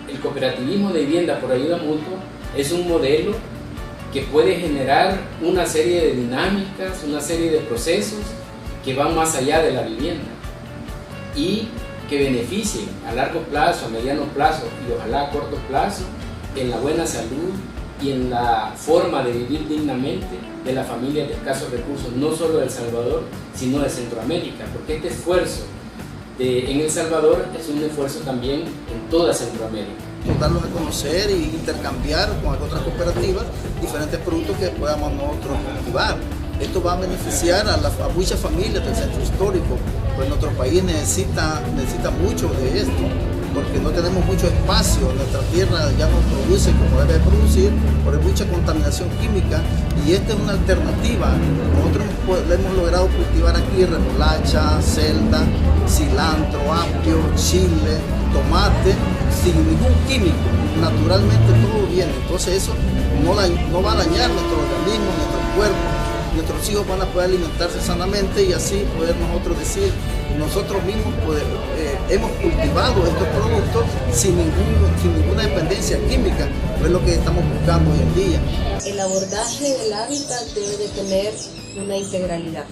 el cooperativismo de vivienda por ayuda mutua es un modelo que puede generar una serie de dinámicas, una serie de procesos que van más allá de la vivienda y que beneficien a largo plazo, a mediano plazo y ojalá a corto plazo en la buena salud y en la forma de vivir dignamente de las familias de escasos recursos, no solo de El Salvador, sino de Centroamérica, porque este esfuerzo en El Salvador es un esfuerzo también en toda Centroamérica. Darlos a conocer e intercambiar con otras cooperativas diferentes productos que podamos nosotros cultivar. Esto va a beneficiar a muchas familias del centro histórico, pues nuestro país necesita mucho de esto, porque no tenemos mucho espacio, nuestra tierra ya no produce como debe producir, por mucha contaminación química, y esta es una alternativa. Nosotros hemos logrado cultivar aquí remolacha, celda, cilantro, apio, chile, tomate, sin ningún químico, naturalmente todo viene. Entonces eso no va a dañar nuestro organismo, nuestro cuerpo, nuestros hijos van a poder alimentarse sanamente y así poder nosotros decir, nosotros mismos hemos cultivado estos productos sin ninguna dependencia química, que es lo que estamos buscando hoy en día. El abordaje del hábitat debe de tener una integralidad.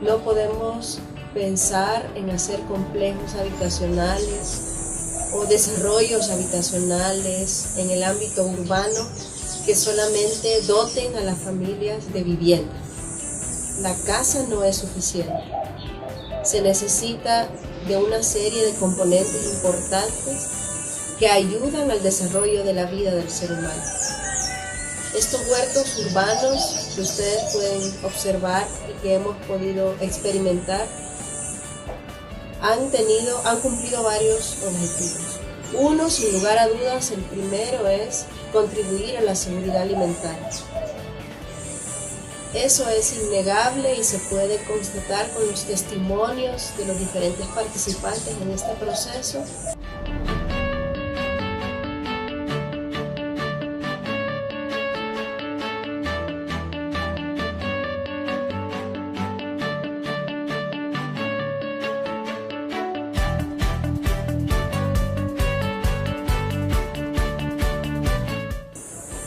No podemos pensar en hacer complejos habitacionales o desarrollos habitacionales en el ámbito urbano que solamente doten a las familias de vivienda. La casa no es suficiente. Se necesita de una serie de componentes importantes que ayudan al desarrollo de la vida del ser humano. Estos huertos urbanos que ustedes pueden observar y que hemos podido experimentar han cumplido varios objetivos. Uno, sin lugar a dudas, el primero es contribuir a la seguridad alimentaria. Eso es innegable y se puede constatar con los testimonios de los diferentes participantes en este proceso.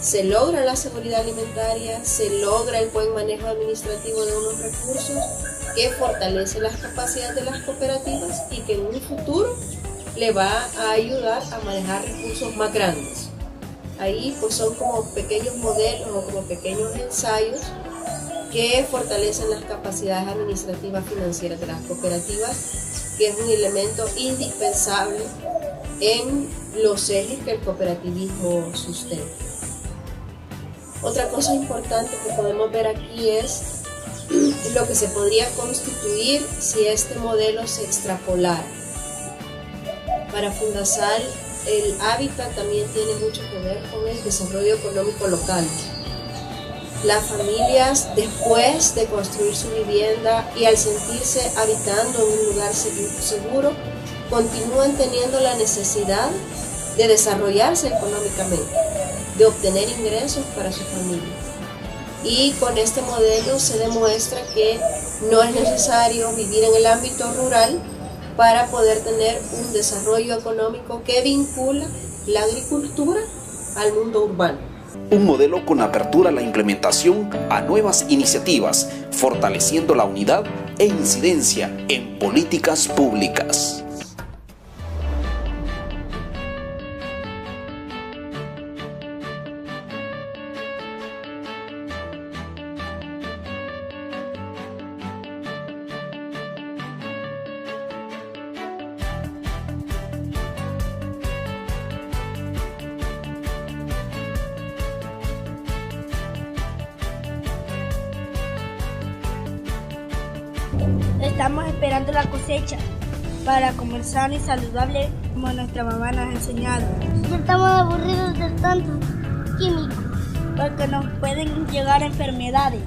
Se logra la seguridad alimentaria, se logra el buen manejo administrativo de unos recursos que fortalece las capacidades de las cooperativas y que en un futuro le va a ayudar a manejar recursos más grandes. Ahí pues son como pequeños modelos o como pequeños ensayos que fortalecen las capacidades administrativas financieras de las cooperativas, que es un elemento indispensable en los ejes que el cooperativismo sustenta. Otra cosa importante que podemos ver aquí es lo que se podría constituir si este modelo se extrapolara. Para Fundasal, el hábitat también tiene mucho que ver con el desarrollo económico local. Las familias, después de construir su vivienda y al sentirse habitando en un lugar seguro, continúan teniendo la necesidad de desarrollarse económicamente, de obtener ingresos para su familia. Y con este modelo se demuestra que no es necesario vivir en el ámbito rural para poder tener un desarrollo económico que vincula la agricultura al mundo urbano. Un modelo con apertura a la implementación a nuevas iniciativas, fortaleciendo la unidad e incidencia en políticas públicas. Estamos esperando la cosecha para comer sano y saludable como nuestra mamá nos ha enseñado. Ya estamos aburridos de tanto químico. Porque nos pueden llegar enfermedades.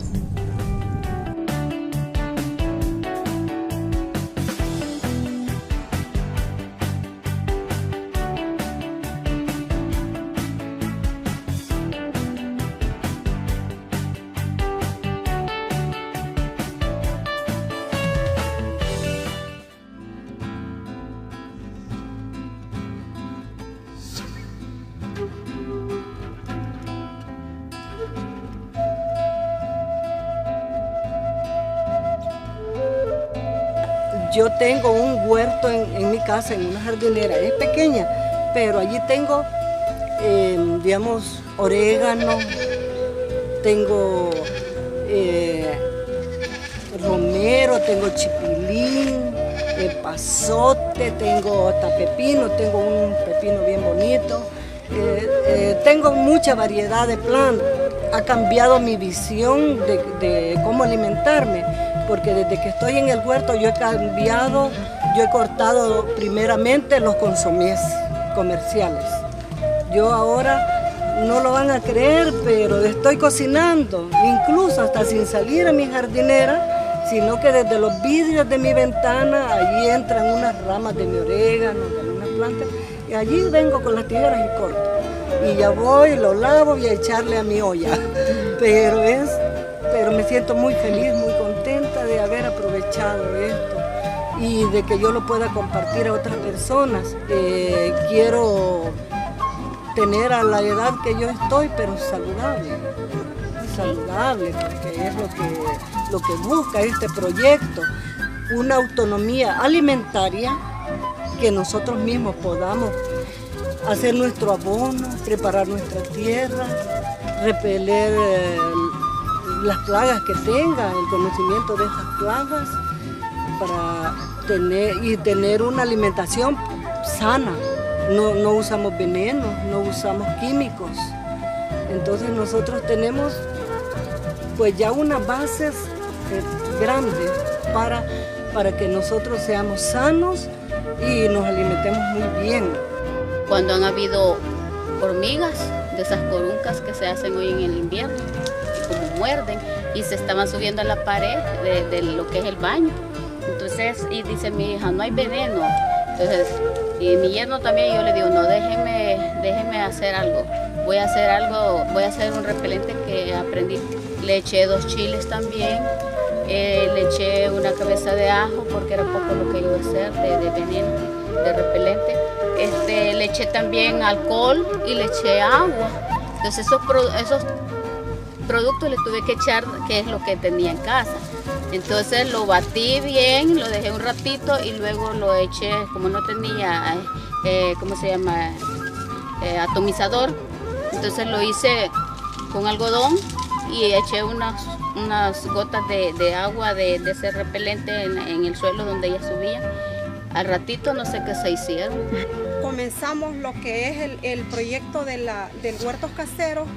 Yo tengo un huerto en mi casa, en una jardinera, es pequeña, pero allí tengo, digamos, orégano, tengo romero, tengo chipilín, pasote, tengo hasta pepino, tengo un pepino bien bonito, tengo mucha variedad de plantas. Ha cambiado mi visión de cómo alimentarme, porque desde que estoy en el huerto yo he cortado primeramente los consomés comerciales. Yo ahora no lo van a creer, pero estoy cocinando, incluso hasta sin salir a mi jardinera, sino que desde los vidrios de mi ventana, allí entran unas ramas de mi orégano, de unas plantas, y allí vengo con las tijeras y corto. Y ya voy, lo lavo y a echarle a mi olla. Pero es pero me siento muy feliz, muy contenta de haber aprovechado esto y de que yo lo pueda compartir a otras personas. Quiero tener a la edad que yo estoy, pero saludable, porque es lo que busca este proyecto, una autonomía alimentaria, que nosotros mismos podamos hacer nuestro abono, preparar nuestra tierra, repeler las plagas que tenga, el conocimiento de estas plagas, para tener una alimentación sana. No usamos veneno, no usamos químicos. Entonces nosotros tenemos pues ya unas bases grandes para que nosotros seamos sanos y nos alimentemos muy bien. Cuando han habido hormigas, de esas coruncas que se hacen hoy en el invierno, y como muerden, y se estaban subiendo a la pared de lo que es el baño. Entonces, y dice mi hija, no hay veneno. Entonces, y mi yerno también, yo le digo, no, déjeme hacer algo. Voy a hacer un repelente que aprendí. Le eché 2 chiles también, le eché una cabeza de ajo, porque era poco lo que iba a hacer de veneno, de repelente. Le eché también alcohol y le eché agua. Entonces esos productos le tuve que echar, que es lo que tenía en casa. Entonces lo batí bien, lo dejé un ratito y luego lo eché, como no tenía, atomizador. Entonces lo hice con algodón y eché unas gotas de agua de ese repelente en el suelo donde ella subía. Al ratito no sé qué se hicieron. Comenzamos lo que es el proyecto del huertos caseros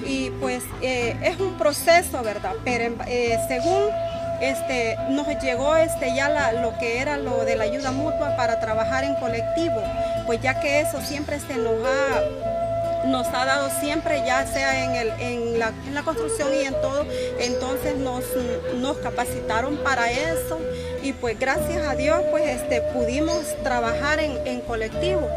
y pues es un proceso, ¿verdad? Pero según nos llegó ya lo que era lo de la ayuda mutua para trabajar en colectivo, pues ya que eso siempre nos ha dado siempre, ya sea en la construcción y en todo, entonces nos capacitaron para eso y pues gracias a Dios pues pudimos trabajar en colectivo.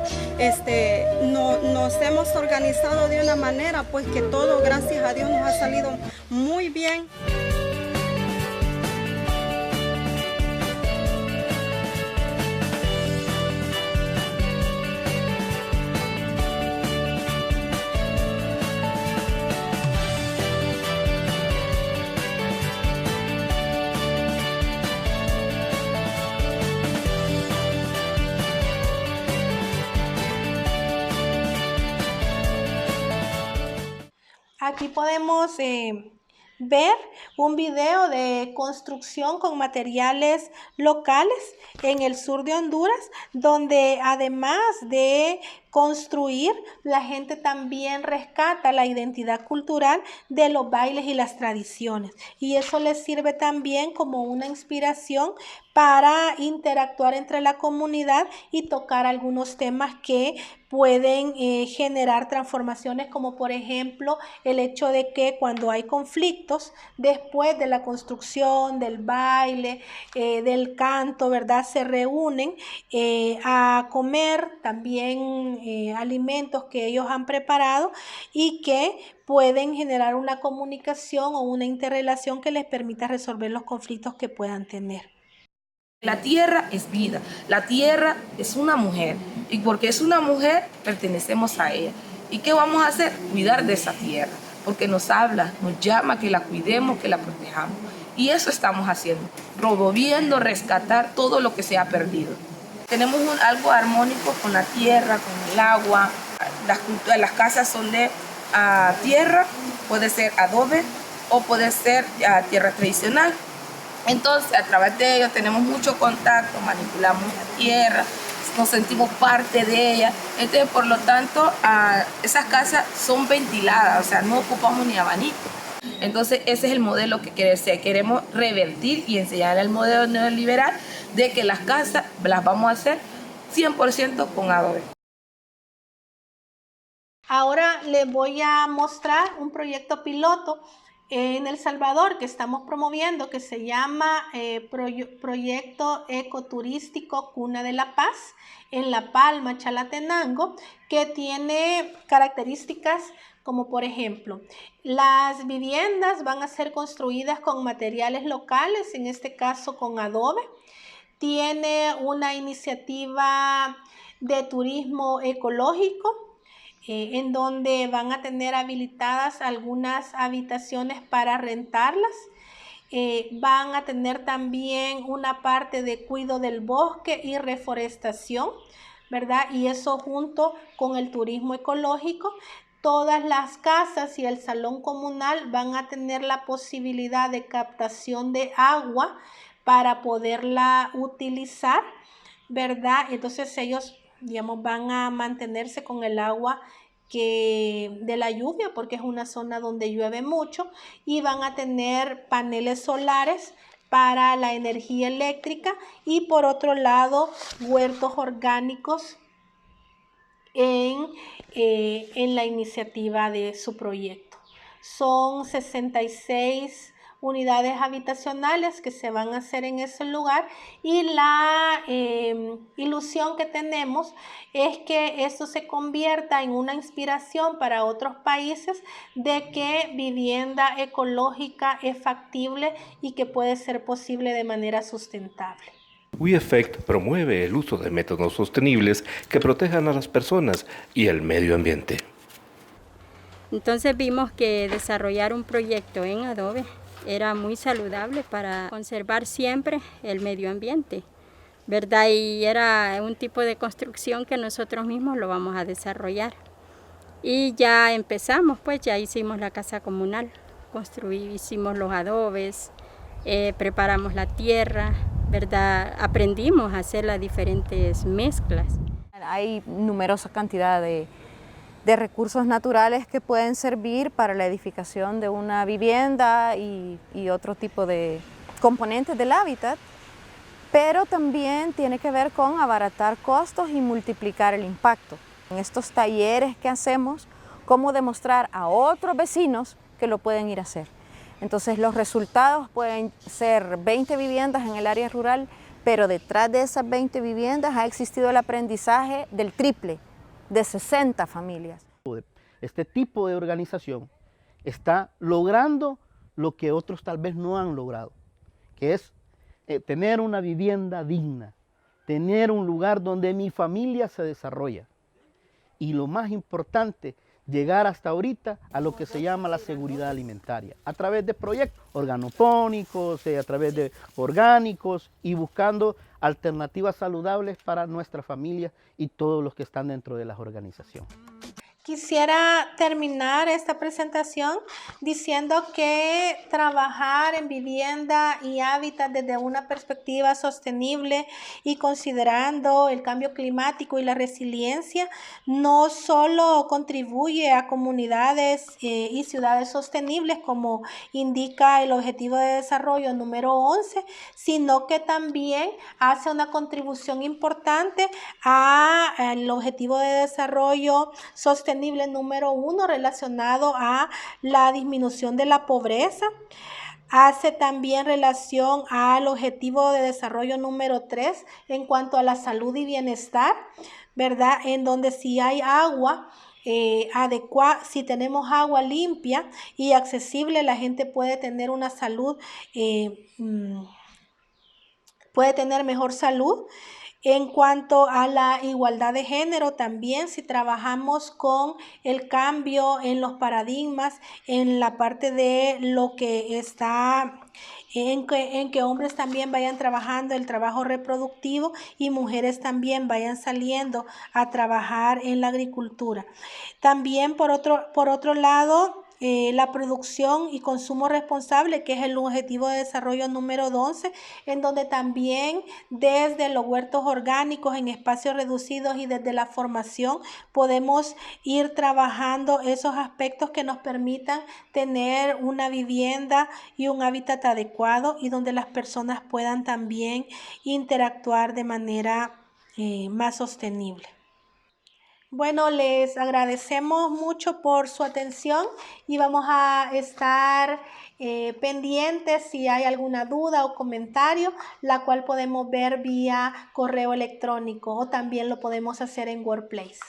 Nos hemos organizado de una manera pues que todo gracias a Dios nos ha salido muy bien. Aquí podemos ver un video de construcción con materiales locales en el sur de Honduras, donde además de construir, la gente también rescata la identidad cultural de los bailes y las tradiciones. Y eso les sirve también como una inspiración para interactuar entre la comunidad y tocar algunos temas que pueden generar transformaciones, como por ejemplo el hecho de que cuando hay conflictos después de la construcción, del baile, del canto, ¿verdad? Se reúnen a comer también alimentos que ellos han preparado y que pueden generar una comunicación o una interrelación que les permita resolver los conflictos que puedan tener. La tierra es vida, la tierra es una mujer y porque es una mujer pertenecemos a ella. ¿Y qué vamos a hacer? Cuidar de esa tierra, porque nos habla, nos llama que la cuidemos, que la protejamos. Y eso estamos haciendo, promoviendo, rescatar todo lo que se ha perdido. Tenemos algo armónico con la tierra, con el agua. Las casas son de tierra, puede ser adobe o puede ser tierra tradicional. Entonces, a través de ello tenemos mucho contacto, manipulamos la tierra, nos sentimos parte de ella. Entonces, por lo tanto, esas casas son ventiladas, o sea, no ocupamos ni abanico. Entonces, ese es el modelo que queremos revertir y enseñar al modelo neoliberal de que las casas las vamos a hacer 100% con adobe. Ahora les voy a mostrar un proyecto piloto en El Salvador que estamos promoviendo, que se llama Proyecto Ecoturístico Cuna de la Paz en La Palma, Chalatenango, que tiene características como por ejemplo, las viviendas van a ser construidas con materiales locales, en este caso con adobe. Tiene una iniciativa de turismo ecológico, en donde van a tener habilitadas algunas habitaciones para rentarlas. Van a tener también una parte de cuidado del bosque y reforestación, ¿verdad? Y eso junto con el turismo ecológico. Todas las casas y el salón comunal van a tener la posibilidad de captación de agua para poderla utilizar, ¿verdad? Entonces ellos, digamos, van a mantenerse con el agua de la lluvia, porque es una zona donde llueve mucho, y van a tener paneles solares para la energía eléctrica y por otro lado huertos orgánicos en la iniciativa de su proyecto. Son 66 unidades habitacionales que se van a hacer en ese lugar, y la ilusión que tenemos es que esto se convierta en una inspiración para otros países de que vivienda ecológica es factible y que puede ser posible de manera sustentable. WeEffect promueve el uso de métodos sostenibles que protejan a las personas y el medio ambiente. Entonces vimos que desarrollar un proyecto en adobe era muy saludable para conservar siempre el medio ambiente, ¿verdad? Y era un tipo de construcción que nosotros mismos lo vamos a desarrollar. Y ya empezamos, pues ya hicimos la casa comunal, hicimos los adobes, preparamos la tierra, ¿verdad? Aprendimos a hacer las diferentes mezclas. Hay numerosa cantidad de recursos naturales que pueden servir para la edificación de una vivienda y otro tipo de componentes del hábitat, pero también tiene que ver con abaratar costos y multiplicar el impacto. En estos talleres que hacemos, cómo demostrar a otros vecinos que lo pueden ir a hacer. Entonces los resultados pueden ser 20 viviendas en el área rural, pero detrás de esas 20 viviendas ha existido el aprendizaje del triple, de 60 familias. Este tipo de organización está logrando lo que otros tal vez no han logrado, que es tener una vivienda digna, tener un lugar donde mi familia se desarrolla. Y lo más importante, llegar hasta ahorita a lo que se llama la seguridad alimentaria, a través de proyectos organopónicos, a través de orgánicos y buscando alternativas saludables para nuestra familia y todos los que están dentro de las organizaciones. Quisiera terminar esta presentación diciendo que trabajar en vivienda y hábitat desde una perspectiva sostenible y considerando el cambio climático y la resiliencia no solo contribuye a comunidades y ciudades sostenibles, como indica el Objetivo de Desarrollo número 11, sino que también hace una contribución importante al Objetivo de Desarrollo Sostenible número 1 relacionado a la disminución de la pobreza. Hace también relación al Objetivo de Desarrollo número 3 en cuanto a la salud y bienestar, ¿verdad? En donde si hay agua adecuada, si tenemos agua limpia y accesible, la gente puede tener una salud, puede tener mejor salud. En cuanto a la igualdad de género, también si trabajamos con el cambio en los paradigmas, en la parte de lo que está, en que hombres también vayan trabajando el trabajo reproductivo y mujeres también vayan saliendo a trabajar en la agricultura. También por otro lado, la producción y consumo responsable, que es el Objetivo de Desarrollo número 12, en donde también desde los huertos orgánicos en espacios reducidos y desde la formación podemos ir trabajando esos aspectos que nos permitan tener una vivienda y un hábitat adecuado y donde las personas puedan también interactuar de manera más sostenible. Bueno, les agradecemos mucho por su atención y vamos a estar pendientes si hay alguna duda o comentario, la cual podemos ver vía correo electrónico o también lo podemos hacer en Workplace.